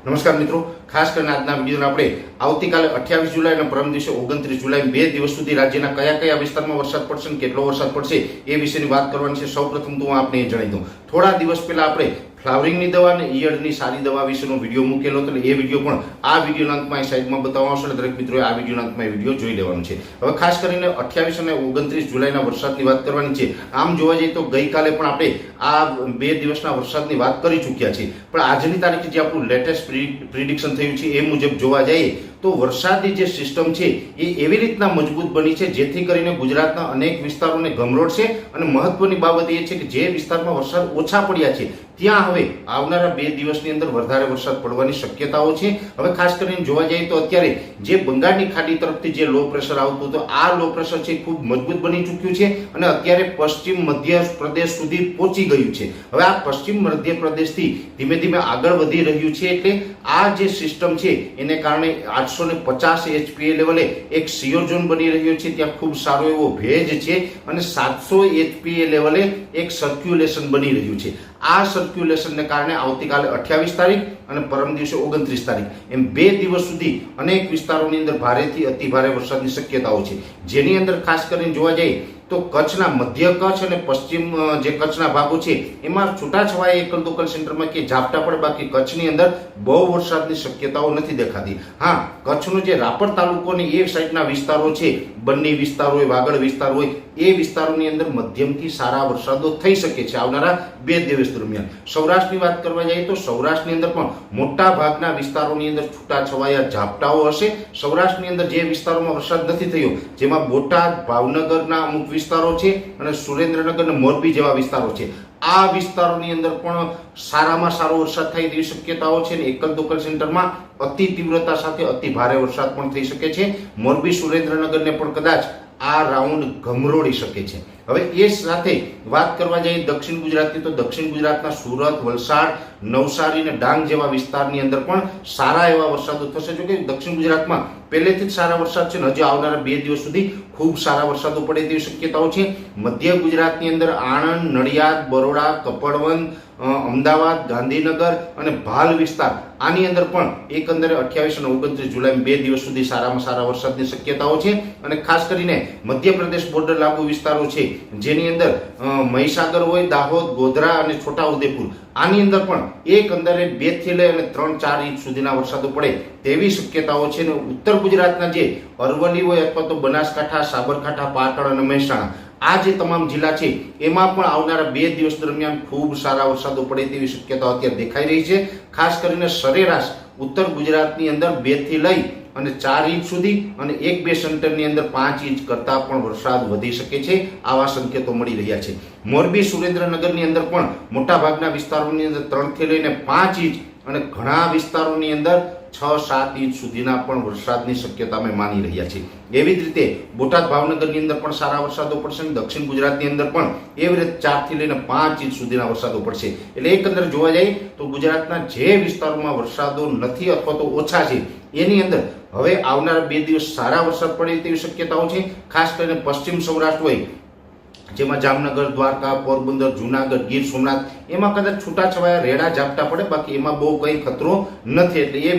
નમસ્કાર મિત્રો, ખાસ કરીને આજના વિડીયોમાં આપણે આવતીકાલે 28 જુલાઈ અને પરમ દિવસે 29 જુલાઈ 2 દિવસ સુધી રાજ્યના કયા કયા વિસ્તારમાં વરસાદ પડશે અને કેટલો વરસાદ પડશે એ વિશેની વાત કરવાની છે। સૌપ્રથમ તો હું આપને એ જણાવી દઉં, થોડા દિવસ પહેલા આપણે ફ્લાવરિંગની દવા અને ઈયળની સારી દવા વિશેનો વિડીયો મૂકેલો હતો, એટલે એ વિડીયો પણ આ વિડીયોના અંતમાં સાઈડમાં બતાવવામાં આવશે અને દરેક મિત્રોએ આ વિડીયોના અંતમાં એ વિડીયો જોઈ લેવાનો છે। હવે ખાસ કરીને 28 અને 29 જુલાઈના વરસાદની વાત કરવાની છે। આમ જોવા જઈએ તો ગઈકાલે પણ આપણે આ 2 દિવસના વરસાદની વાત કરી ચૂક્યા છીએ, પણ આજની તારીખે જે આપણું લેટેસ્ટ પ્રિડિક્શન થયું છે એ મુજબ જોવા જઈએ તો વરસાદની જે સિસ્ટમ છે એ એવી રીતના મજબૂત બની છે જેથી કરીને ગુજરાતના અનેક વિસ્તારોને ગમરોડશે અને મહત્વની બાબત એ છે કે જે વિસ્તારમાં વરસાદ ઓછા પડ્યા છે ત્યાં હવે આવનારા 2 દિવસની અંદર વધારે વરસાદ પડવાની શક્યતાઓ છે। હવે ખાસ કરીને જોવા જઈએ તો અત્યારે જે બંગાળની ખાડી તરફથી જે લો પ્રેશર આવતું હતું, આ લો પ્રેશર છે ખૂબ મજબૂત બની ચૂક્યું છે અને અત્યારે પશ્ચિમ મધ્ય પ્રદેશ સુધી પહોંચી ગયું છે। હવે આ પશ્ચિમ મધ્ય પ્રદેશથી ધીમે ધીમે આગળ વધી રહ્યું છે, એટલે આ જે સિસ્ટમ છે એને કારણે 850 HPA લેવલે એક સિયોર ઝોન બની રહ્યો છે, ત્યાં ખૂબ સારો એવો ભેજ છે અને 700 HPA લેવલે એક સર્ક્યુલેશન બની રહ્યું છે। આ સર્ક્યુલેશનને કારણે આવતીકાલે 28 તારીખ અને પરમ દિવસે 29 તારીખ એમ 2 દિવસ સુધી અનેક વિસ્તારોની અંદર ભારેથી અતિ ભારે વરસાદની શક્યતાઓ છે, જેની અંદર ખાસ કરીને જોવા જઈએ તો કચ્છના મધ્ય કચ્છ અને પશ્ચિમ જે કચ્છના ભાગો છે એમાં છૂટાછવાયા એકલ દોકલ સેન્ટરમાં કે ઝાપટા પડે, બાકી કચ્છની અંદર બહુ વરસાદની શક્યતાઓ નથી દેખાતી। હા, કચ્છનો જે રાપર તાલુકોની એ સાઈડના વિસ્તારો છે, બન્ની વિસ્તાર હોય, વાગડ વિસ્તાર હોય, એ વિસ્તારોની અંદર મધ્યમથી સારા વરસાદો થઈ શકે છે આવનારા 2 દિવસ દરમિયાન। સૌરાષ્ટ્રની વાત કરવા જઈએ તો સૌરાષ્ટ્રની અંદર પણ મોટા ભાગના વિસ્તારોની અંદર છૂટાછવાયા ઝાપટાઓ હશે। સૌરાષ્ટ્રની અંદર જે વિસ્તારોમાં વરસાદ નથી થયો, જેમાં બોટાદ, ભાવનગરના અમુક વિસ્તારો છે અને સુરેન્દ્રનગર અને મોરબી જેવા વિસ્તારો છે, આ વિસ્તારોની અંદર પણ સારામાં સારો વરસાદ થાય તેવી શક્યતાઓ છે અને એકલ દોકલ સેન્ટરમાં અતિ તીવ્રતા સાથે અતિ ભારે વરસાદ પણ થઈ શકે છે। મોરબી સુરેન્દ્રનગરને પણ કદાચ આ રાઉન્ડ ગમરોડી શકે છે। હવે એ સાથે વાત કરવા જઈએ દક્ષિણ ગુજરાતની, તો દક્ષિણ ગુજરાતના સુરત, વલસાડ, નવસારી અને ડાંગ જેવા વિસ્તારની અંદર પણ સારા એવા વરસાદો થશે। જો કે દક્ષિણ ગુજરાતમાં પહેલેથી જ સારા વરસાદ છે અને હજી આવનારા 2 દિવસ સુધી ખૂબ સારા વરસાદો પડે તેવી શક્યતાઓ છે। મધ્ય ગુજરાતની અંદર આણંદ, નડિયાદ, બરોડા, કપડવંજ, અમદાવાદ, ગાંધીનગર અને ભાલ વિસ્તાર, આની અંદર પણ એકંદરે 28 અને 29 જુલાઈ 2 દિવસ સુધી સારામાં સારા વરસાદની શક્યતાઓ છે। અને ખાસ કરીને મધ્યપ્રદેશ બોર્ડર લાગુ વિસ્તારો છે, જેની અંદર મહીસાગર હોય, દાહોદ, ગોધરા અને છોટાઉદેપુર, આની અંદર પણ એકંદરે 2 થી લઈ અને 3-4 ઇંચ સુધીના વરસાદો પડે તેવી શક્યતાઓ છે। અને ઉત્તર ગુજરાતના જે અરવલ્લી હોય અથવા તો બનાસકાંઠા, સાબરકાંઠા, પાટણ અને મહેસાણા, આ જે તમામ જિલ્લા છે એમાં પણ આવનારા 2 દિવસ દરમિયાન ખૂબ સારા વરસાદો પડે તેવી શક્યતાઓ અત્યારે દેખાઈ રહી છે। ખાસ કરીને સરેરાશ ઉત્તર ગુજરાતની અંદર 2 થી લઈ અને 4 ઇંચ સુધી અને 1-2 સેન્ટરની અંદર 5 ઇંચ કરતાં પણ વરસાદ વધી શકે છે, આવા સંકેતો મળી રહ્યા છે। મોરબી, સુરેન્દ્રનગરની અંદર પણ મોટા ભાગના વિસ્તારોની અંદર 3 થી લઈને 5 ઇંચ અને ઘણા વિસ્તારોની અંદર 6-7 ઇંચ સુધીના પણ વરસાદની શક્યતા અમે માની રહ્યા છીએ। એવી જ રીતે બોટાદ, ભાવનગરની અંદર પણ સારા વરસાદો પડશે અને દક્ષિણ ગુજરાતની અંદર પણ એવી રીતે 4 થી લઈને 5 ઇંચ સુધીના વરસાદો પડશે। એટલે એકંદર જોવા જઈએ તો ગુજરાતના જે વિસ્તારોમાં વરસાદો નથી અથવા તો ઓછા છે એની અંદર હવે આવનારા 2 દિવસ સારા વરસાદ પડે તેવી શક્યતાઓ છે। ખાસ કરીને પશ્ચિમ સૌરાષ્ટ્ર હોય, જેમાં જામનગર, દ્વારકા, પોરબંદર, જુનાગઢ, ગીર સોમનાથ, એમાં કદાચ છૂટાછવાયા રેડા ઝાપટા પડે, બાકી એમાં બહુ કંઈ ખતરો નથી, એટલે એ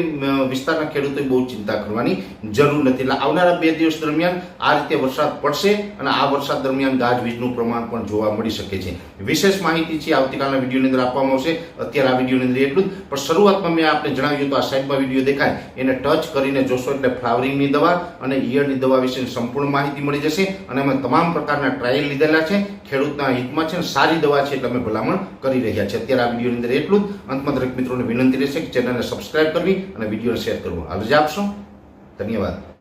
વિસ્તારના ખેડૂતોએ બહુ ચિંતા કરવાની જરૂર નથી। એટલે આવનારા 2 દિવસ દરમિયાન આ રીતે વરસાદ પડશે અને આ વરસાદ દરમિયાન ગાજવીજનું પ્રમાણ પણ જોવા મળી શકે છે। વિશેષ માહિતી છે આવતીકાલના વિડીયોની અંદર આપવામાં આવશે, અત્યારે આ વિડીયોની અંદર એટલું જ। પણ શરૂઆતમાં મેં આપને જણાવ્યું તો આ સાઈડમાં વિડીયો દેખાય એને ટચ કરીને જોશો એટલે ફ્લાવરિંગની દવા અને ઈયળની દવા વિશેની સંપૂર્ણ માહિતી મળી જશે અને અમે તમામ પ્રકારના ટ્રાયલ લીધેલા છે, ખેડૂતના હિતમાં છે, સારી દવા છે એટલે અમે ભલામણ કરી રહ્યા છે। અત્યારે આ વિડીયોની અંદર એટલું જ। અંતમાં દરેક મિત્રોને વિનંતી રહેશે કે ચેનલને સબસ્ક્રાઇબ કરવી અને વિડીયોને શેર કરવો। હાલ રજા આપશો, ધન્યવાદ।